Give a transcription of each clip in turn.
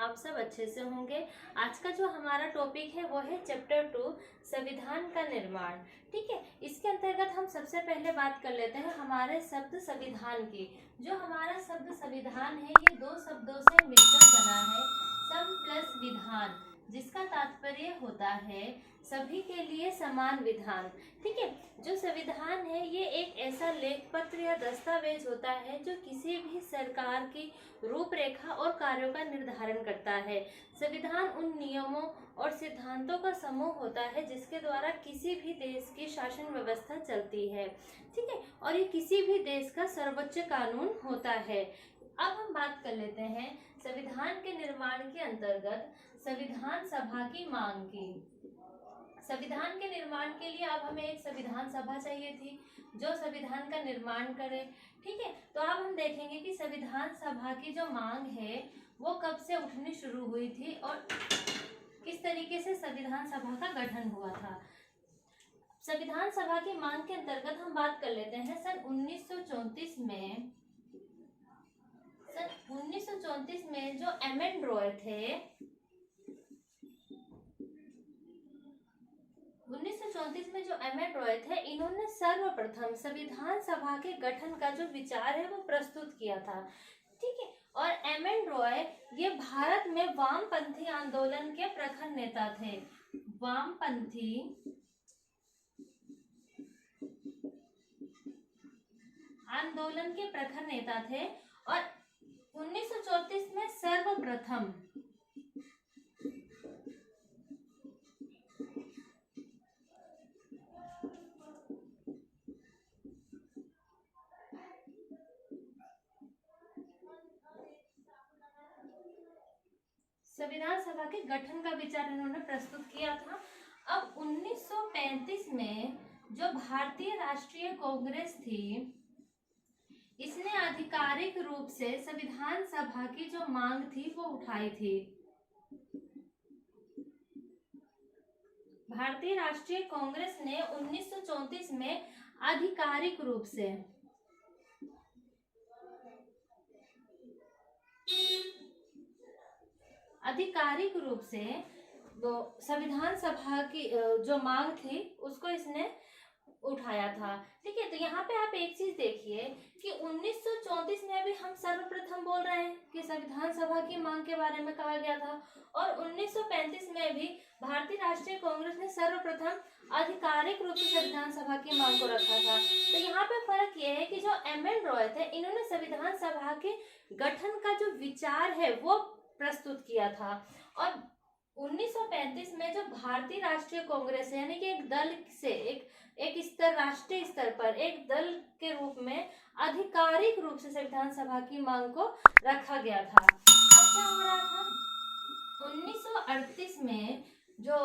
आप सब अच्छे से होंगे। आज का जो हमारा टॉपिक है वो है चैप्टर 2 संविधान का निर्माण। ठीक है, इसके अंतर्गत हम सबसे पहले बात कर लेते हैं हमारे शब्द संविधान की। जो हमारा शब्द संविधान है ये दो शब्दों से मिलकर बना है, सम प्लस विधान, जिसका तात्पर्य होता है सभी के लिए समान विधान। ठीक है, जो संविधान है ये एक ऐसा लेख पत्र या दस्तावेज होता है जो किसी भी सरकार की रूपरेखा और कार्यों का निर्धारण करता है। संविधान उन नियमों और सिद्धांतों का समूह होता है जिसके द्वारा किसी भी देश की शासन व्यवस्था चलती है। ठीक है, और ये किसी भी देश का सर्वोच्च कानून होता है। अब हम बात कर लेते हैं संविधान के निर्माण के अंतर्गत संविधान सभा की मांग की। संविधान के निर्माण के लिए अब हमें एक संविधान सभा चाहिए थी जो संविधान का निर्माण करे। ठीक है, तो अब हम देखेंगे कि संविधान सभा की जो मांग है वो कब से उठनी शुरू हुई थी और किस तरीके से संविधान सभा का गठन हुआ था। संविधान सभा की मांग के अंतर्गत हम बात कर लेते हैं सन 1934 में जो एम.एन. रॉय थे, 1934 में जो एम.एन. रॉय थे, इन्होंने सर्वप्रथम संविधान सभा के गठन का जो विचार है वो प्रस्तुत किया था। ठीक है, और एम.एन. रॉय ये भारत में वामपंथी आंदोलन के प्रखर नेता थे। वामपंथी आंदोलन के प्रखर नेता थे और 1934 में सर्वप्रथम संविधान सभा के गठन का विचार इन्होंने प्रस्तुत किया था। अब 1935 में जो भारतीय राष्ट्रीय कांग्रेस थी, इसने आधिकारिक रूप से संविधान सभा की जो मांग थी वो उठाई थी। भारतीय राष्ट्रीय कांग्रेस ने 1934 में आधिकारिक रूप से वो संविधान सभा की जो मांग थी उसको इसने उठाया था। ठीक है, तो यहाँ पे आप एक चीज देखिए कि 1934 में भी हम सर्वप्रथम बोल रहे हैं कि संविधान सभा की मांग के बारे में कहा गया था और 1935 में भी भारतीय राष्ट्रीय कांग्रेस ने सर्वप्रथम आधिकारिक रूप से संविधान सभा की मांग को रखा था। तो यहाँ पे फर्क ये है कि जो एम.एन. रॉय थे, इन्होंने संविधान सभा के गठन का जो विचार है वो प्रस्तुत किया था और 1935 में जो भारतीय राष्ट्रीय कांग्रेस है यानी कि एक दल से एक स्तर, राष्ट्रीय स्तर पर एक दल के रूप में आधिकारिक रूप से संविधान सभा की मांग को रखा गया था। अब क्या हो रहा था, 1938 में जो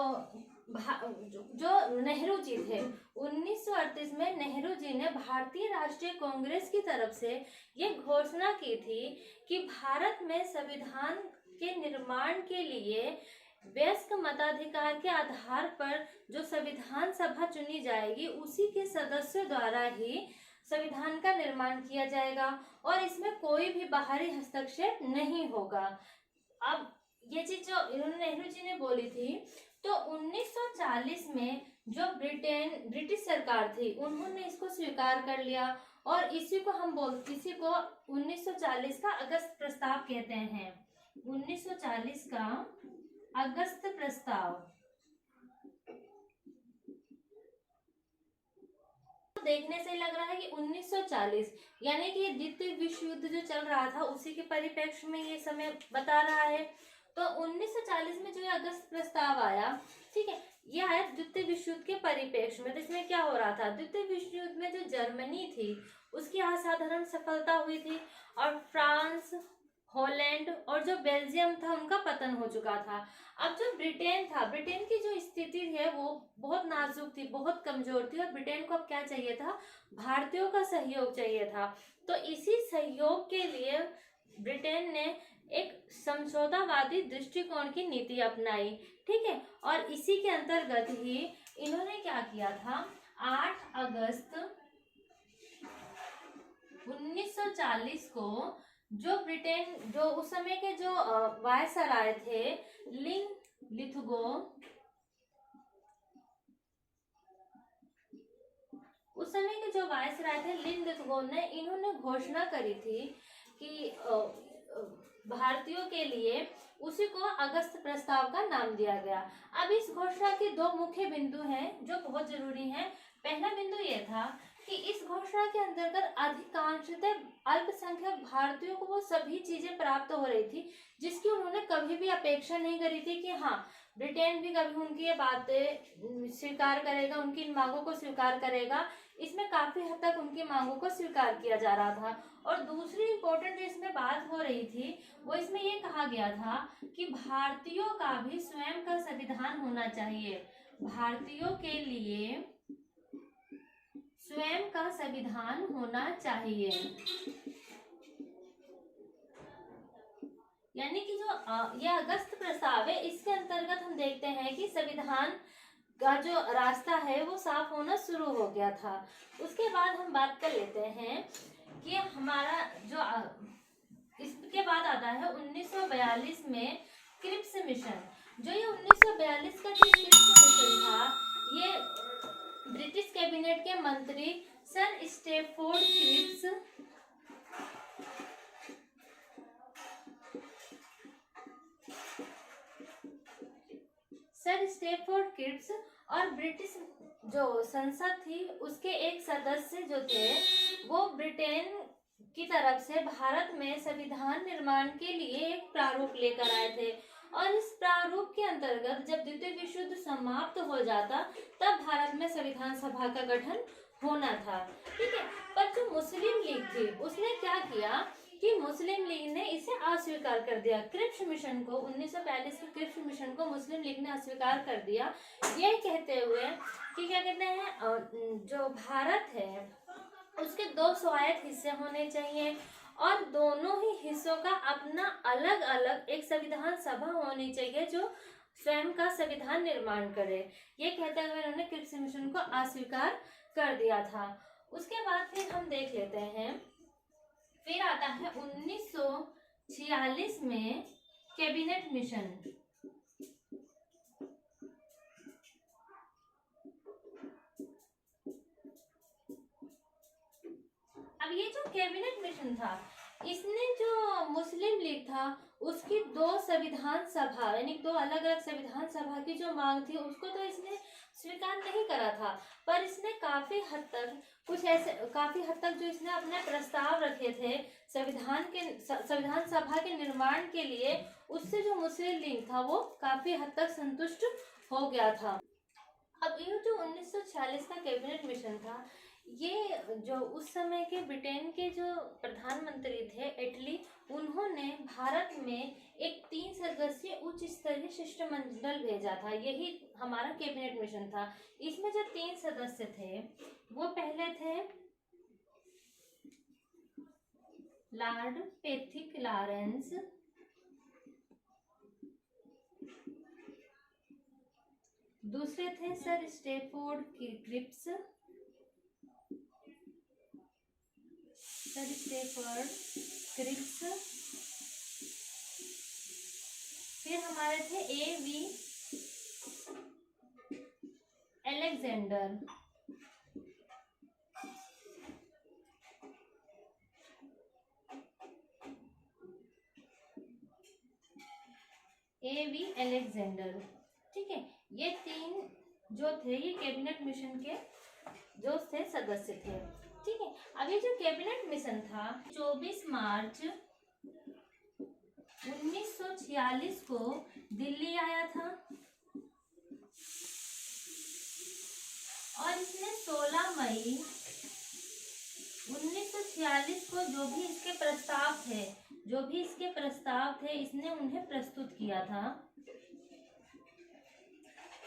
नेहरू जी थे, 1938 में नेहरू जी ने भारतीय राष्ट्रीय कांग्रेस की तरफ से ये घोषणा की थी कि भारत में संविधान के निर्माण के लिए वयस्क मताधिकार के आधार पर जो संविधान सभा चुनी जाएगी उसी के सदस्यों द्वारा ही संविधान का निर्माण किया जाएगा और इसमें कोई भी बाहरी हस्तक्षेप नहीं होगा। अब ये चीज जो इन्होंने नेहरू जी ने बोली थी, तो 1940 में जो ब्रिटिश सरकार थी उन्होंने इसको स्वीकार कर लिया और इसी को 1940 का अगस्त प्रस्ताव कहते हैं। 1940 का अगस्त प्रस्ताव देखने से लग रहा है कि 1940 यानी कि द्वितीय विश्व युद्ध जो चल रहा था उसी के परिप्रेक्ष्य में ये समय बता रहा है। तो 1940 में जो अगस्त प्रस्ताव आया, ठीक है, यह आया द्वितीय विश्व युद्ध के परिप्रेक्ष्य में। तो इसमें क्या हो रहा था, द्वितीय विश्व युद्ध में जो जर्मनी थी उसकी असाधारण सफलता हुई थी और फ्रांस, हॉलैंड और जो बेल्जियम था उनका पतन हो चुका था। अब जो ब्रिटेन था, ब्रिटेन की जो स्थिति है वो बहुत नाजुक थी, बहुत कमजोर थी और ब्रिटेन को अब क्या चाहिए था, भारतीयों का सहयोग चाहिए था। तो इसी सहयोग के लिए ब्रिटेन ने एक समझौतावादी दृष्टिकोण की नीति अपनाई। ठीक है, और इसी के अंतर्गत ही इन्होंने क्या किया था, 8 अगस्त 1940 को जो ब्रिटेन, जो उस समय के जो वायसराय थे लिथगो, उस समय के जो वायसराय थे लिथगो ने इन्होंने घोषणा करी थी कि भारतीयों के लिए उसी को अगस्त प्रस्ताव का नाम दिया गया। अब इस घोषणा के दो मुख्य बिंदु हैं जो बहुत जरूरी हैं। पहला बिंदु यह था कि इस घोषणा के अंतर्गत अधिकांशतः अल्पसंख्यक भारतीयों को वो सभी चीजें प्राप्त हो रही थी जिसकी उन्होंने कभी भी अपेक्षा नहीं करी थी कि हाँ ब्रिटेन भी कभी उनकी ये बातें स्वीकार करेगा, उनकी इन मांगों को स्वीकार करेगा। इसमें काफी हद तक उनकी मांगों को स्वीकार किया जा रहा था। और दूसरी इंपॉर्टेंट जो इसमें बात हो रही थी वो इसमें ये कहा गया था कि भारतीयों का भी स्वयं का संविधान होना चाहिए। भारतीयों के लिए स्वयं का संविधान होना चाहिए। यानी कि जो यह अगस्त प्रस्ताव है इसके अंतर्गत हम देखते हैं कि संविधान का जो रास्ता है वो साफ होना शुरू हो गया था। उसके बाद हम बात कर लेते हैं कि हमारा जो इसके बाद आता है 1942 में क्रिप्स मिशन। जो ये 1942 का जो क्रिप्स मिशन था ये ब्रिटिश कैबिनेट के मंत्री सर स्टैफोर्ड क्रिप्स और ब्रिटिश जो संसद थी उसके एक सदस्य जो थे वो ब्रिटेन की तरफ से भारत में संविधान निर्माण के लिए एक प्रारूप लेकर आए थे। और इस प्रारूप के अंतर्गत जब द्वितीय विश्व युद्ध समाप्त हो जाता तब भारत में संविधान सभा का गठन होना था। ठीक है, पर जो मुस्लिम लीग थी उसने क्या किया कि मुस्लिम लीग ने इसे अस्वीकार कर दिया। क्रिप्स मिशन को 1942 के क्रिप्स मिशन को मुस्लिम लीग ने अस्वीकार कर दिया, ये कहते हुए कि क्या कहते हैं जो भारत है उसके दो स्वायत्त हिस्से होने चाहिए और दोनों ही हिस्सों का अपना अलग अलग एक संविधान सभा होनी चाहिए जो स्वयं का संविधान निर्माण करे। ये कहते हुए उन्होंने क्रिप्स मिशन को अस्वीकार कर दिया था। उसके बाद फिर हम देख लेते हैं, फिर आता है 1946 में कैबिनेट मिशन। अब ये जो कैबिनेट मिशन था इसने जो मुस्लिम लीग था उसकी दो संविधान सभा यानी दो अलग अलग संविधान सभा की जो मांग थी उसको तो इसने स्वीकार नहीं करा था, पर इसने काफी हद तक जो इसने अपने प्रस्ताव रखे थे संविधान सभा के निर्माण के लिए उससे जो मुस्लिम लीग था वो काफी हद तक संतुष्ट हो गया था। अब ये जो 1946 का कैबिनेट मिशन था ये जो उस समय के ब्रिटेन के जो प्रधानमंत्री थे एटली, उन्होंने भारत में एक 3 सदस्यीय उच्च स्तरीय शिष्टमंडल भेजा था। यही हमारा कैबिनेट मिशन था। इसमें जो 3 सदस्य थे वो पहले थे लॉर्ड पैथिक लॉरेंस, दूसरे थे सर स्टैफोर्ड क्रिप्स, फिर हमारे थे A.V. अलेक्जेंडर। A.V. अलेक्जेंडर। ठीक है, ये 3 जो थे ये कैबिनेट मिशन के जो थे सदस्य थे। ठीक है, अब ये जो कैबिनेट मिशन था 24 मार्च 1946 को दिल्ली आया था और इसने 16 मई 1946 को जो भी इसके प्रस्ताव थे इसने उन्हें प्रस्तुत किया था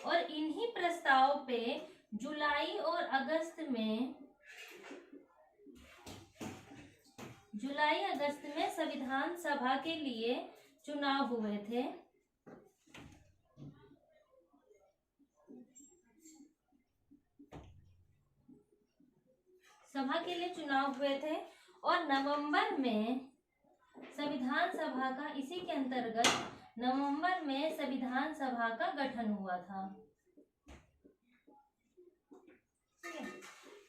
और इन्हीं प्रस्ताव पे जुलाई और अगस्त में संविधान सभा के लिए चुनाव हुए थे। और नवंबर में संविधान सभा का, इसी के अंतर्गत नवंबर में संविधान सभा का गठन हुआ था।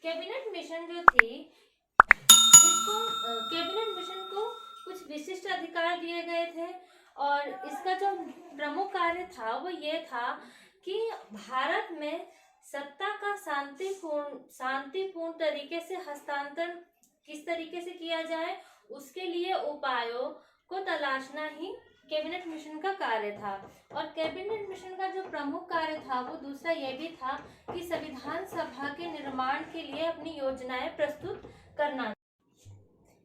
कैबिनेट मिशन जो थी, इसको कैबिनेट मिशन को कुछ विशिष्ट अधिकार दिए गए थे और इसका जो प्रमुख कार्य था वो ये था कि भारत में सत्ता का शांतिपूर्ण तरीके से हस्तांतरण किस तरीके से किया जाए, उसके लिए उपायों को तलाशना ही कैबिनेट मिशन का कार्य था। और कैबिनेट मिशन का जो प्रमुख कार्य था वो दूसरा ये भी था कि संविधान सभा के निर्माण के लिए अपनी योजनाएं प्रस्तुत करना।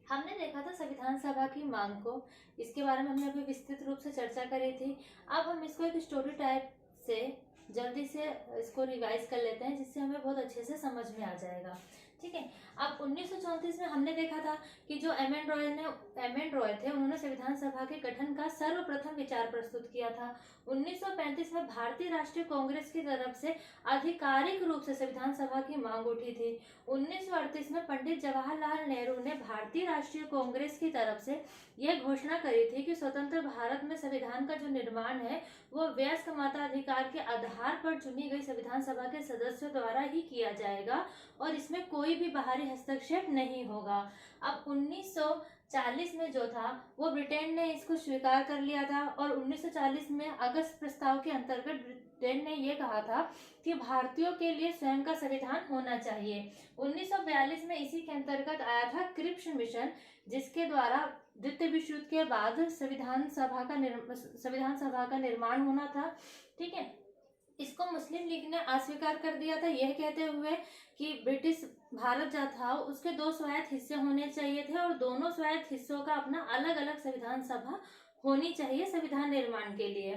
हमने देखा था संविधान सभा की मांग को, इसके बारे में हमने अभी विस्तृत रूप से चर्चा करी थी। अब हम इसको एक स्टोरी टाइप से जल्दी से इसको रिवाइज कर लेते हैं, जिससे हमें बहुत अच्छे से समझ में आ जाएगा। ठीक है। अब 1934 में हमने देखा था कि जो एम एन रॉय थे, उन्होंने संविधान सभा के गठन का सर्वप्रथम विचार प्रस्तुत किया था। 1935 में भारतीय राष्ट्रीय कांग्रेस की तरफ से आधिकारिक रूप से संविधान सभा की मांग उठी थी। 1938 में पंडित जवाहरलाल नेहरू ने भारतीय राष्ट्रीय कांग्रेस की तरफ से यह घोषणा करी थी कि स्वतंत्र भारत में संविधान का जो निर्माण है वो वयस्क मताधिकार के आधार पर चुनी गई संविधान सभा के सदस्यों द्वारा ही किया जाएगा और इसमें कोई भी बाहरी हस्तक्षेप नहीं होगा। अब 1940 में जो था वो ब्रिटेन ने इसको स्वीकार कर लिया था और 1940 में अगस्त प्रस्ताव के अंतर्गत ब्रिटेन ने ये कहा था कि भारतीयों के लिए स्वयं का संविधान होना चाहिए। 1942 में इसी के अंतर्गत आया था क्रिप्स मिशन, जिसके द्वारा द्वितीय विश्व युद्ध के बाद संविधान सभा का निर्माण होना था। ठीक है। इसको मुस्लिम लीग ने अस्वीकार कर दिया था, यह कहते हुए कि ब्रिटिश भारत जो था उसके 2 स्वायत्त हिस्से होने चाहिए थे और दोनों स्वायत्त हिस्सों का अपना अलग अलग संविधान सभा होनी चाहिए संविधान निर्माण के लिए।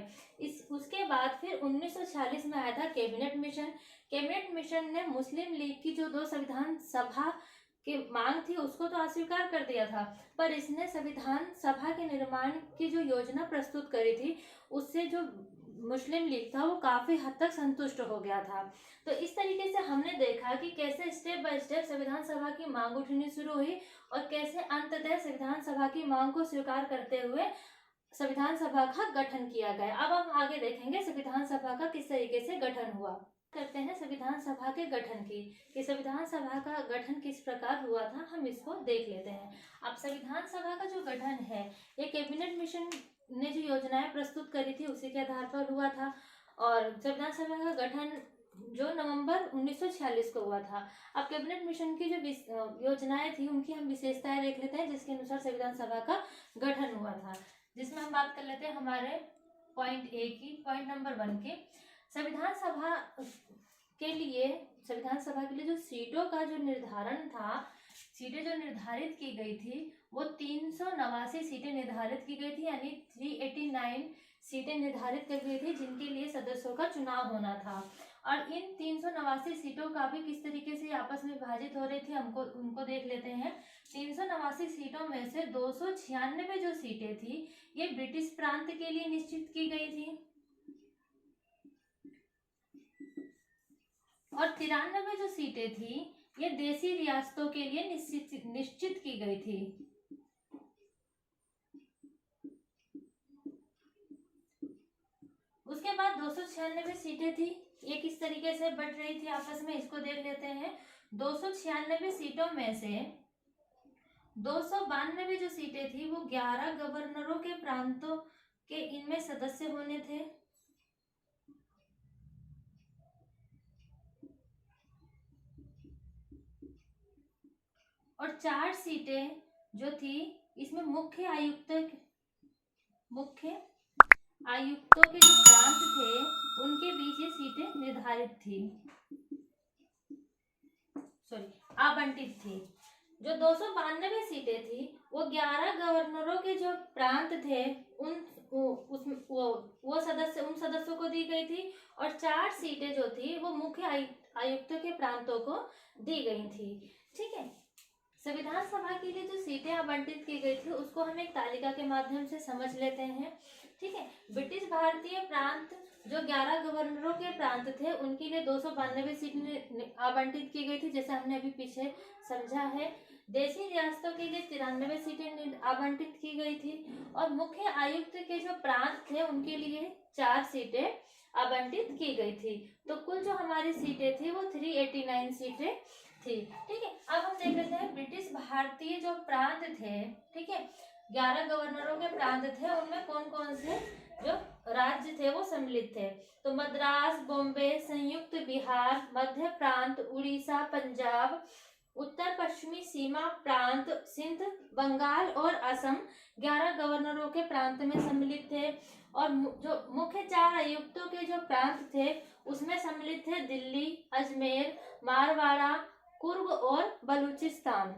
उसके बाद फिर 1946 में आया था कैबिनेट मिशन। कैबिनेट मिशन ने मुस्लिम लीग की जो 2 संविधान सभा की मांग थी उसको तो अस्वीकार कर दिया था, पर इसने संविधान सभा के निर्माण की जो योजना प्रस्तुत करी थी उससे जो मुस्लिम लीग था वो काफी हद तक संतुष्ट हो गया था। तो इस तरीके से हमने देखा कि कैसे स्टेप बाय स्टेप संविधान सभा की मांग उठनी शुरू हुई और कैसे अंततः संविधान सभा की मांग को स्वीकार करते हुए संविधान सभा का गठन किया गया। अब हम आगे देखेंगे संविधान सभा का किस तरीके से गठन हुआ। करते हैं संविधान सभा के गठन की, कि संविधान सभा का गठन किस प्रकार हुआ था, हम इसको देख लेते हैं। अब संविधान सभा का जो गठन है ये कैबिनेट मिशन ने जो योजनाएं प्रस्तुत करी थी उसी के आधार पर हुआ था और संविधान सभा का गठन जो नवंबर 1946 को हुआ था। अब कैबिनेट मिशन की जो योजनाएं थी उनकी हम विशेषताएं देख लेते हैं, जिसके अनुसार संविधान सभा का गठन हुआ था, जिसमें हम बात कर लेते हैं हमारे पॉइंट ए की, पॉइंट नंबर 1 की। संविधान सभा के लिए जो सीटों का जो निर्धारण था, सीटें जो निर्धारित की गई थी वो 389 सीटें निर्धारित की गई थी, यानी 389 सीटें निर्धारित की गई थी जिनके लिए सदस्यों का चुनाव होना था। और इन 389 सीटों का भी किस तरीके से आपस में विभाजित हो रही थी उनको देख लेते हैं। 389 सीटों में से 296 जो सीटें थी ये ब्रिटिश प्रांत के लिए निश्चित की गई थी और 93 जो सीटें थी ये देशी रियासतों के लिए निश्चित की गई थी। उसके बाद 296 सीटें थी, ये किस तरीके से बट रही थी आपस में, इसको देख लेते हैं। 296 सीटों में से 292 जो सीटें थी वो 11 गवर्नरों के प्रांतों के इनमें सदस्य होने थे और 4 सीटें जो थी इसमें मुख्य आयुक्तों के जो प्रांत थे उनके बीच ये सीटें निर्धारित थी, आवंटित थी। जो 292 सीटें थी वो 11 गवर्नरों के जो प्रांत थे उन सदस्यों को दी गई थी और 4 सीटें जो थी वो मुख्य आयुक्तों के प्रांतों को दी गई थी। ठीक है। संविधान सभा के लिए जो सीटें आवंटित की गई थी उसको हम एक तालिका के माध्यम से समझ लेते हैं। ठीक है। ब्रिटिश भारतीय प्रांत जो 11 गवर्नरों के प्रांत थे उनके लिए 292 सीटें आवंटित की गई थी, जैसे हमने अभी पीछे समझा है। देशी रियासतों के लिए 93 सीटें आवंटित की गई थी और मुख्य आयुक्त के जो प्रांत थे उनके लिए 4 सीटें आवंटित की गई थी। तो कुल जो हमारी सीटें थी वो 389 सीटें थी। ठीक है, अब हम देख लेते हैं ब्रिटिश भारतीय जो प्रांत थे, ठीक है, 11 गवर्नरों के प्रांत थे, उनमें कौन कौन से जो राज्य थे वो सम्मिलित थे। तो मद्रास, बॉम्बे, संयुक्त बिहार, मध्य प्रांत, उड़ीसा, पंजाब, उत्तर पश्चिमी सीमा प्रांत, सिंध, बंगाल और असम 11 गवर्नरों के प्रांत में सम्मिलित थे। और जो मुख्य 4 आयुक्तों के जो प्रांत थे उसमें सम्मिलित थे दिल्ली, अजमेर, मारवाड़ा, कुर्ग और बलूचिस्तान।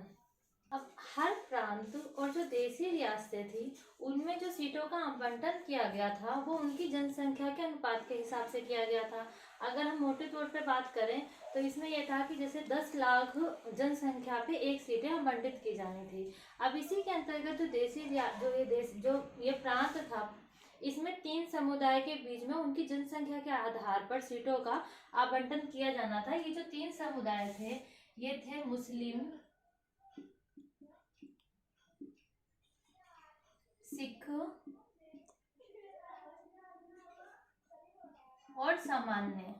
अब हर प्रांत और जो देशी रियासतें थी उनमें जो सीटों का आवंटन किया गया था वो उनकी जनसंख्या के अनुपात के हिसाब से किया गया था। अगर हम मोटे तौर पे बात करें तो इसमें यह था कि जैसे 10 लाख जनसंख्या पे 1 सीटें आवंटित की जानी थी। अब इसी के अंतर्गत जो ये प्रांत था इसमें 3 समुदाय के बीच में उनकी जनसंख्या के आधार पर सीटों का आवंटन किया जाना था। ये जो 3 समुदाय थे ये थे मुस्लिम, सिख और सामान्य।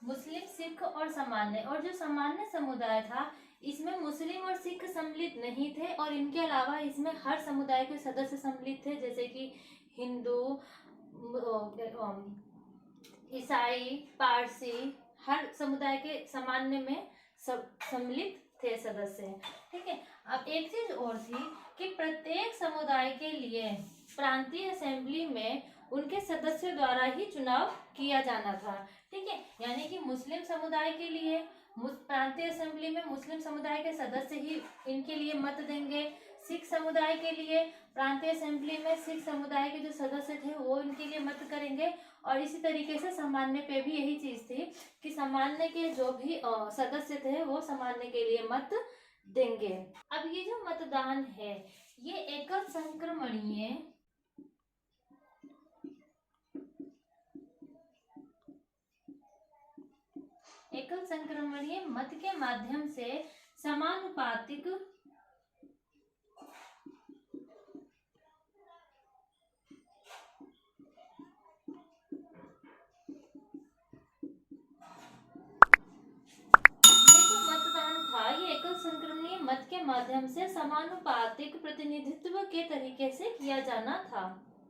मुस्लिम, सिख और सामान्य। और जो सामान्य समुदाय था इसमें मुस्लिम और सिख सम्मिलित नहीं थे और इनके अलावा इसमें हर समुदाय के सदस्य सम्मिलित थे, जैसे कि हिंदू, ईसाई, पारसी, हर समुदाय के सामान्य में सब सम्मिलित थे सदस्य। ठीक है, अब एक चीज और थी कि प्रत्येक समुदाय के लिए प्रांतीय असेंबली में उनके सदस्यों द्वारा ही चुनाव किया जाना था। ठीक है, यानी कि मुस्लिम समुदाय के लिए प्रांतीय असेंबली में मुस्लिम समुदाय के सदस्य ही इनके लिए मत देंगे। सिख समुदाय के लिए प्रांतीय असेंबली में सिख समुदाय के जो सदस्य थे वो इनके लिए मत करेंगे। और इसी तरीके से सामान्य पे भी यही चीज थी कि सामान्य के जो भी सदस्य थे वो सामान्य के लिए मत देंगे। अब ये जो मतदान है ये एकल संक्रमणीय मत के माध्यम से समानुपातिक संक्रमणीय मत के माध्यम से समानुपातिक प्रतिनिधित्व के तरीके से किया जाना था।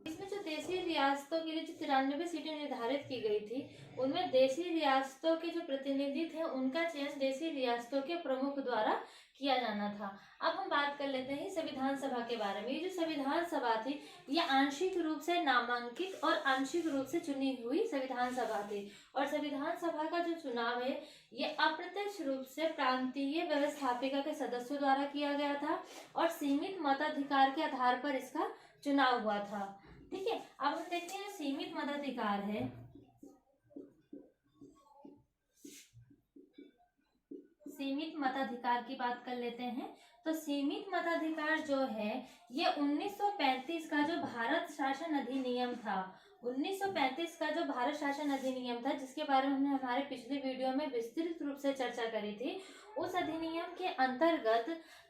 इसमें जो देशी रियासतों के लिए जो 93 सीटें निर्धारित की गई थी उनमें देशी रियासतों के जो प्रतिनिधि थे उनका चयन देशी रियासतों के प्रमुख द्वारा किया जाना था। अब हम बात कर लेते हैं संविधान सभा के बारे में। ये जो संविधान सभा थी ये आंशिक रूप से नामांकित और आंशिक रूप से चुनी हुई संविधान सभा थी। और संविधान सभा का जो चुनाव है ये अप्रत्यक्ष रूप से प्रांतीय व्यवस्थापिका के सदस्यों द्वारा किया गया था और सीमित मताधिकार के आधार पर इसका चुनाव हुआ था। ठीक है, अब हम देखते हैं सीमित मताधिकार है। सीमित मताधिकार की बात कर लेते हैं। तो सीमित मताधिकार जो है ये 1935 का जो भारत शासन अधिनियम था, 1935 का जो भारत शासन अधिनियम था जिसके बारे में हमने हमारे पिछले वीडियो में विस्तृत रूप से चर्चा करी थी, उस अधिनियम के अंतर्गत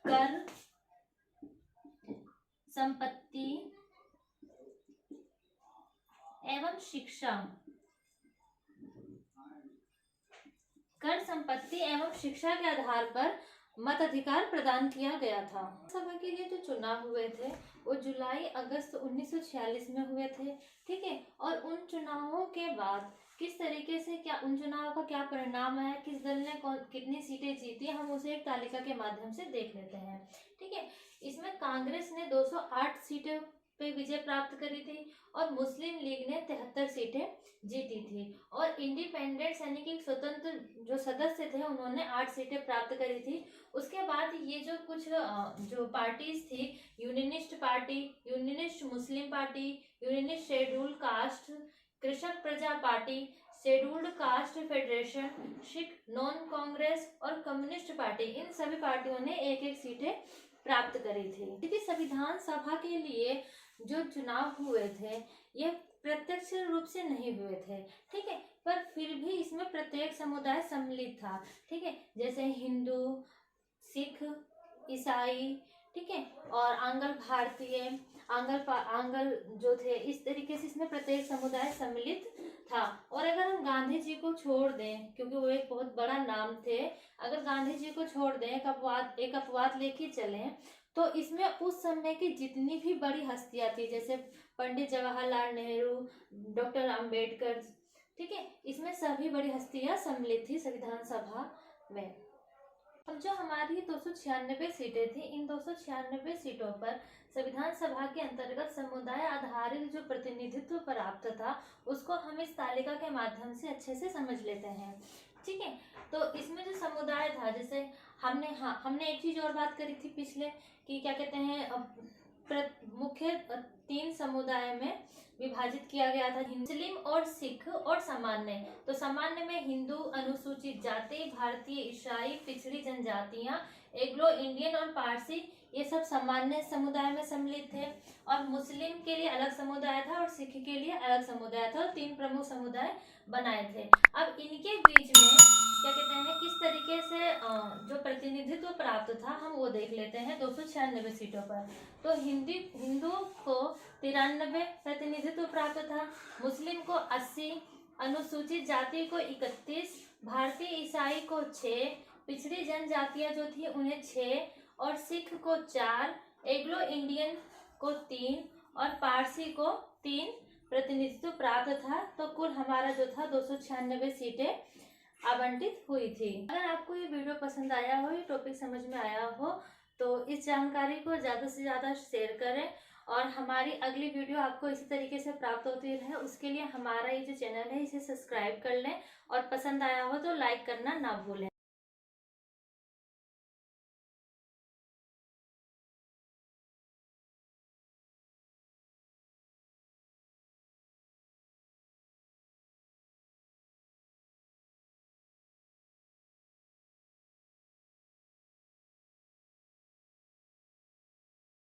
कर, संपत्ति एवं शिक्षा, कर, संपत्ति एवं शिक्षा के आधार पर मताधिकार प्रदान किया गया था। सभा के लिए जो चुनाव हुए थे वो जुलाई अगस्त 1946 में हुए थे। ठीक है, और उन चुनावों के बाद किस तरीके से क्या उन चुनावों का क्या परिणाम है, किस दल ने कितनी सीटें जीती, हम उसे एक तालिका के माध्यम से देख लेते हैं। ठीक है, इसमें कांग्रेस ने 208 सीटें पे विजय प्राप्त करी थी और मुस्लिम लीग ने 73 सीटें जीती थी और इंडिपेंडेंट यानी कि स्वतंत्र जो सदस्य थे उन्होंने 8 सीटें प्राप्त करी थी। उसके बाद ये जो कुछ जो पार्टीज थी, unionist party, unionist Muslim party, unionist schedule caste, कृषक प्रजा party, scheduled caste federation, Sikh non Congress और कम्युनिस्ट पार्टी, इन सभी पार्टियों ने एक एक सीटें प्राप्त करी थी। क्योंकि संविधान सभा के लिए जो चुनाव हुए थे ये प्रत्यक्ष रूप से नहीं हुए थे, ठीक है, पर फिर भी इसमें प्रत्येक समुदाय सम्मिलित था, ठीक है, जैसे हिंदू, सिख, ईसाई, ठीक है, और आंग्ल भारतीय, आंग्ल जो थे, इस तरीके से इसमें प्रत्येक समुदाय सम्मिलित था। और अगर हम गांधी जी को छोड़ दें, क्योंकि वो एक बहुत बड़ा नाम थे, अगर गांधी जी को छोड़ दें, एक अपवाद लेके चलें, तो इसमें उस समय की जितनी भी बड़ी हस्तियां थी, जैसे पंडित जवाहरलाल नेहरू, डॉक्टर अंबेडकर, ठीक है, इसमें सभी बड़ी हस्तियां सम्मिलित थी संविधान सभा में। अब जो हमारी 296 सीटें थी, इन 296 सीटों पर संविधान सभा के अंतर्गत समुदाय आधारित जो प्रतिनिधित्व प्राप्त था, उसको हम इस तालिका के माध्यम से अच्छे से समझ लेते हैं, ठीक है। तो इसमें जो समुदाय था, जैसे हमने एक चीज और बात करी थी पिछले, कि क्या कहते हैं, मुख्य 3 समुदाय में विभाजित किया गया था, मुस्लिम और सिख और सामान्य। तो सामान्य में हिंदू, अनुसूचित जाति, भारतीय, ईसाई, पिछड़ी जनजातियां, एग्लो इंडियन और पारसी, ये सब सामान्य समुदाय में सम्मिलित थे। और मुस्लिम के लिए अलग समुदाय था और सिख के लिए अलग समुदाय था, और 3 प्रमुख समुदाय बनाए थे। अब इनके बीच में क्या कहते हैं, किस तरीके से जो प्रतिनिधित्व प्राप्त था, हम वो देख लेते हैं 296 सीटों पर। तो हिंदुओं को 93 प्रतिनिधित्व प्राप्त था, मुस्लिम को 80, अनुसूचित जाति को 31, भारतीय ईसाई को 6, पिछड़ी जनजातियां जो थी उन्हें 6, और सिख को 4, एग्लो इंडियन को 3 और पारसी को 3 प्रतिनिधित्व प्राप्त था। तो कुल हमारा जो था 296 सीटें आवंटित हुई थी। अगर आपको ये वीडियो पसंद आया हो, ये टॉपिक समझ में आया हो, तो इस जानकारी को ज़्यादा से ज़्यादा शेयर करें, और हमारी अगली वीडियो आपको इसी तरीके से प्राप्त होती रहे, उसके लिए हमारा ये जो चैनल है इसे सब्सक्राइब कर लें, और पसंद आया हो तो लाइक करना ना भूलें।